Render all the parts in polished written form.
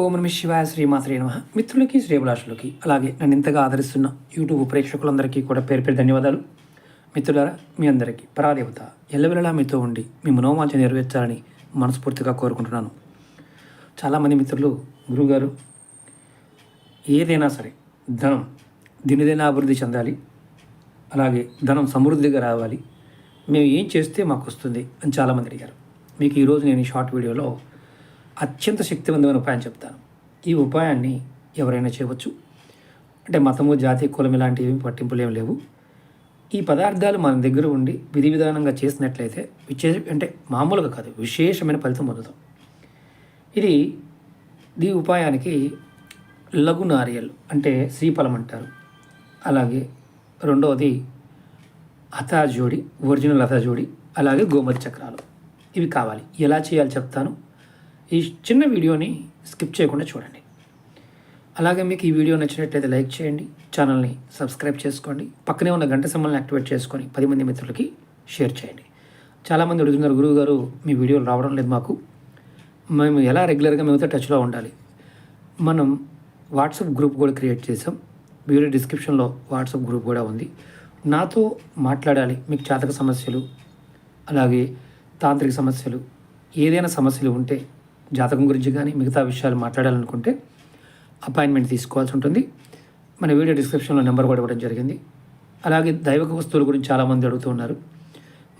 ఓం నమ శివాయ శ్రీమాత్రే నమః. మిత్రులకి శ్రేభిలాషులకి అలాగే నన్ను ఇంతగా ఆదరిస్తున్న యూట్యూబ్ ప్రేక్షకులందరికీ కూడా పేరు పేరు ధన్యవాదాలు. మిత్రులారా, మీ అందరికీ పరాదేవత ఎల్లవెల్లలా మీతో ఉండి మీ మనోవాంఛ నెరవేర్చాలని మనస్ఫూర్తిగా కోరుకుంటున్నాను. చాలామంది మిత్రులు, గురువుగారు, ఏదైనా సరే ధనం దినదిన అభివృద్ధి చెందాలి, అలాగే ధనం సమృద్ధిగా రావాలి, మేము ఏం చేస్తే మాకు వస్తుంది అని చాలామంది అడిగారు. మీకు ఈరోజు నేను ఈ షార్ట్ వీడియోలో అత్యంత శక్తివంతమైన ఉపాయం చెప్తాను. ఈ ఉపాయాన్ని ఎవరైనా చేయవచ్చు. అంటే మతము, జాతి, కులం ఇలాంటివి పట్టింపులు ఏమి లేవు. ఈ పదార్థాలు మన దగ్గర ఉండి విధి విధానంగా చేసినట్లయితే అంటే మామూలుగా కాదు, విశేషమైన ఫలితం పొందుతాం. ఈ ఉపాయానికి లఘు నారియల్ అంటే శ్రీఫలం అంటారు. అలాగే రెండవది హతాజోడి, ఒరిజినల్ హతాజోడి, అలాగే గోమతి చక్రాలు, ఇవి కావాలి. ఎలా చేయాలో చెప్తాను. ఈ చిన్న వీడియోని స్కిప్ చేయకుండా చూడండి. అలాగే మీకు ఈ వీడియో నచ్చినట్లయితే లైక్ చేయండి, ఛానల్ని సబ్స్క్రైబ్ చేసుకోండి, పక్కనే ఉన్న గంట సింబల్ని యాక్టివేట్ చేసుకొని 10 మంది మిత్రులకి షేర్ చేయండి. చాలామంది అడుగుతున్నారు, గురువు గారు మీ వీడియోలు రావడం లేదు మాకు, మేము ఎలా రెగ్యులర్గా మేమైతే టచ్లో ఉండాలి. మనం వాట్సాప్ గ్రూప్ కూడా క్రియేట్ చేసాం. వీడియో డిస్క్రిప్షన్లో వాట్సాప్ గ్రూప్ కూడా ఉంది. నాతో మాట్లాడాలి, మీకు జాతక సమస్యలు, అలాగే తాంత్రిక సమస్యలు, ఏదైనా సమస్యలు ఉంటే, జాతకం గురించి కానీ మిగతా విషయాలు మాట్లాడాలనుకుంటే అపాయింట్మెంట్ తీసుకోవాల్సి ఉంటుంది. మన వీడియో డిస్క్రిప్షన్లో నెంబర్ కూడా ఇవ్వడం జరిగింది. అలాగే దైవిక వస్తువుల గురించి చాలామంది అడుగుతూ ఉన్నారు.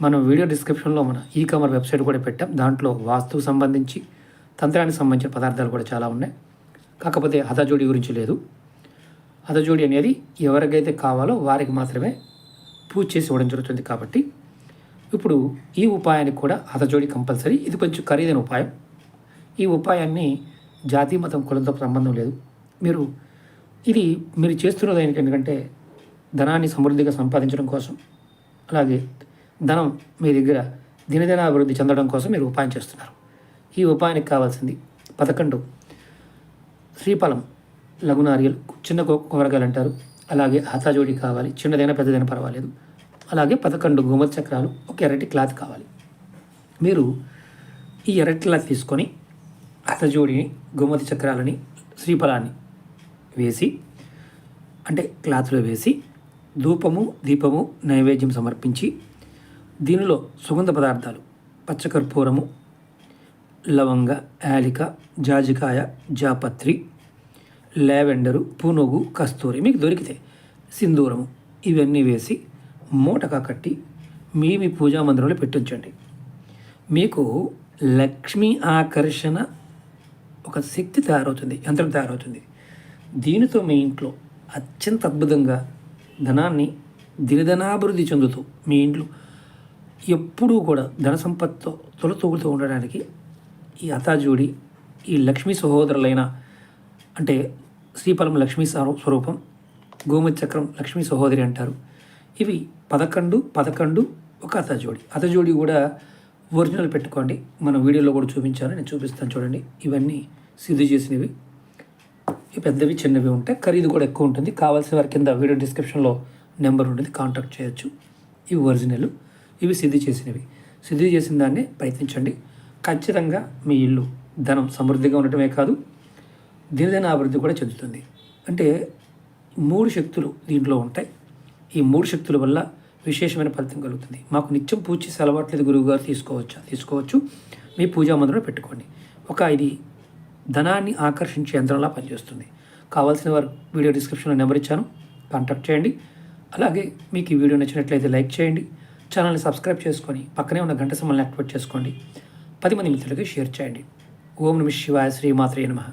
మనం వీడియో డిస్క్రిప్షన్లో మన ఈ-కామర్స్ వెబ్సైట్ కూడా పెట్టాం. దాంట్లో వాస్తుకు సంబంధించి, తంత్రానికి సంబంధించిన పదార్థాలు కూడా చాలా ఉన్నాయి. కాకపోతే హతజోడి గురించి లేదు. హతజోడి అనేది ఎవరికైతే కావాలో వారికి మాత్రమే పూజ చేసి ఇవ్వడం జరుగుతుంది. కాబట్టి ఇప్పుడు ఈ ఉపాయానికి కూడా హతజోడి కంపల్సరీ. ఇది కొంచెం ఖరీదైన ఉపాయం. ఈ ఉపాయాన్ని జాతి, మతం, కులంతో సంబంధం లేదు. మీరు చేస్తున్నది ఎందుకంటే ధనాన్ని సమృద్ధిగా సంపాదించడం కోసం, అలాగే ధనం మీ దగ్గర దినదిన అభివృద్ధి చెందడం కోసం మీరు ఉపాయం చేస్తున్నారు. ఈ ఉపాయానికి కావాల్సింది 11 శ్రీఫలం, లఘునారియల్, చిన్న కూరగాయలు అంటారు. అలాగే హతజోడి కావాలి, చిన్నదైనా పెద్దదైనా పర్వాలేదు. అలాగే 11 గోమతి చక్రాలు, ఒక ఎర్రటి క్లాత్ కావాలి. మీరు ఈ ఎర్రటి క్లాత్ తీసుకొని హతజోడిని, గోమతి చక్రాలని, శ్రీఫలాన్ని వేసి, అంటే క్లాత్లో వేసి ధూపము, దీపము, నైవేద్యం సమర్పించి, దీనిలో సుగంధ పదార్థాలు పచ్చకర్పూరము, లవంగ, యాలిక, జాజికాయ, జాపత్రి, లావెండరు, పునుగు, కస్తూరి, మీకు దొరికితే సింధూరము, ఇవన్నీ వేసి మూటగా కట్టి మీ పూజా మందిరంలో పెట్టించండి. మీకు లక్ష్మీ ఆకర్షణ ఒక శక్తి తయారవుతుంది, యంత్రం తయారవుతుంది. దీనితో మీ ఇంట్లో అత్యంత అద్భుతంగా ధనాన్ని దినదినాభివృద్ధి చెందుతూ మీ ఇంట్లో ఎప్పుడూ కూడా ధన సంపత్తో తొలతూగుతూ ఉండడానికి ఈ హతజోడి, ఈ లక్ష్మీ సహోదరులైన, అంటే శ్రీఫలం లక్ష్మీ స్వరూపం, గోమతి చక్రం లక్ష్మీ సహోదరి అంటారు. ఇవి 11 ఒక హతజోడి. హతజోడి కూడా ఒరిజినల్ పెట్టుకోండి. మన వీడియోలో కూడా చూపించాను, నేను చూపిస్తాను చూడండి. ఇవన్నీ సిద్ధి చేసినవి. ఇవి పెద్దవి, చిన్నవి ఉంటాయి. ఖరీదు కూడా ఎక్కువ ఉంటుంది. కావాల్సిన వారి కింద వీడియో డిస్క్రిప్షన్లో నెంబర్ ఉంటుంది, కాంటాక్ట్ చేయొచ్చు. ఇవి ఒరిజినల్, ఇవి సిద్ధి చేసినవి. సిద్ధి చేసిన దాన్ని ప్రయత్నించండి. ఖచ్చితంగా మీ ఇల్లు ధనం సమృద్ధిగా ఉండటమే కాదు, దినదిన అభివృద్ధి కూడా చెందుతుంది. అంటే 3 శక్తులు దీంట్లో ఉంటాయి. ఈ 3 శక్తుల వల్ల విశేషమైన ఫలితం కలుగుతుంది. మాకు నిత్యం పూజ చేసే అలవాట్లేదు గురువుగారు, తీసుకోవచ్చు. మీ పూజా మందిరంలో పెట్టుకోండి. ఇది ధనాన్ని ఆకర్షించే యంత్రంలా పనిచేస్తుంది. కావాల్సిన వారు వీడియో డిస్క్రిప్షన్లో నెంబర్ ఇచ్చాను, కాంటాక్ట్ చేయండి. అలాగే మీకు ఈ వీడియో నచ్చినట్లయితే లైక్ చేయండి, ఛానల్ని సబ్స్క్రైబ్ చేసుకొని పక్కనే ఉన్న గంట సింబల్ని యాక్టివేట్ చేసుకోండి. 10 మంది మిత్రులకి షేర్ చేయండి. ఓం నమ శివాయ శ్రీమాత్రే నమః.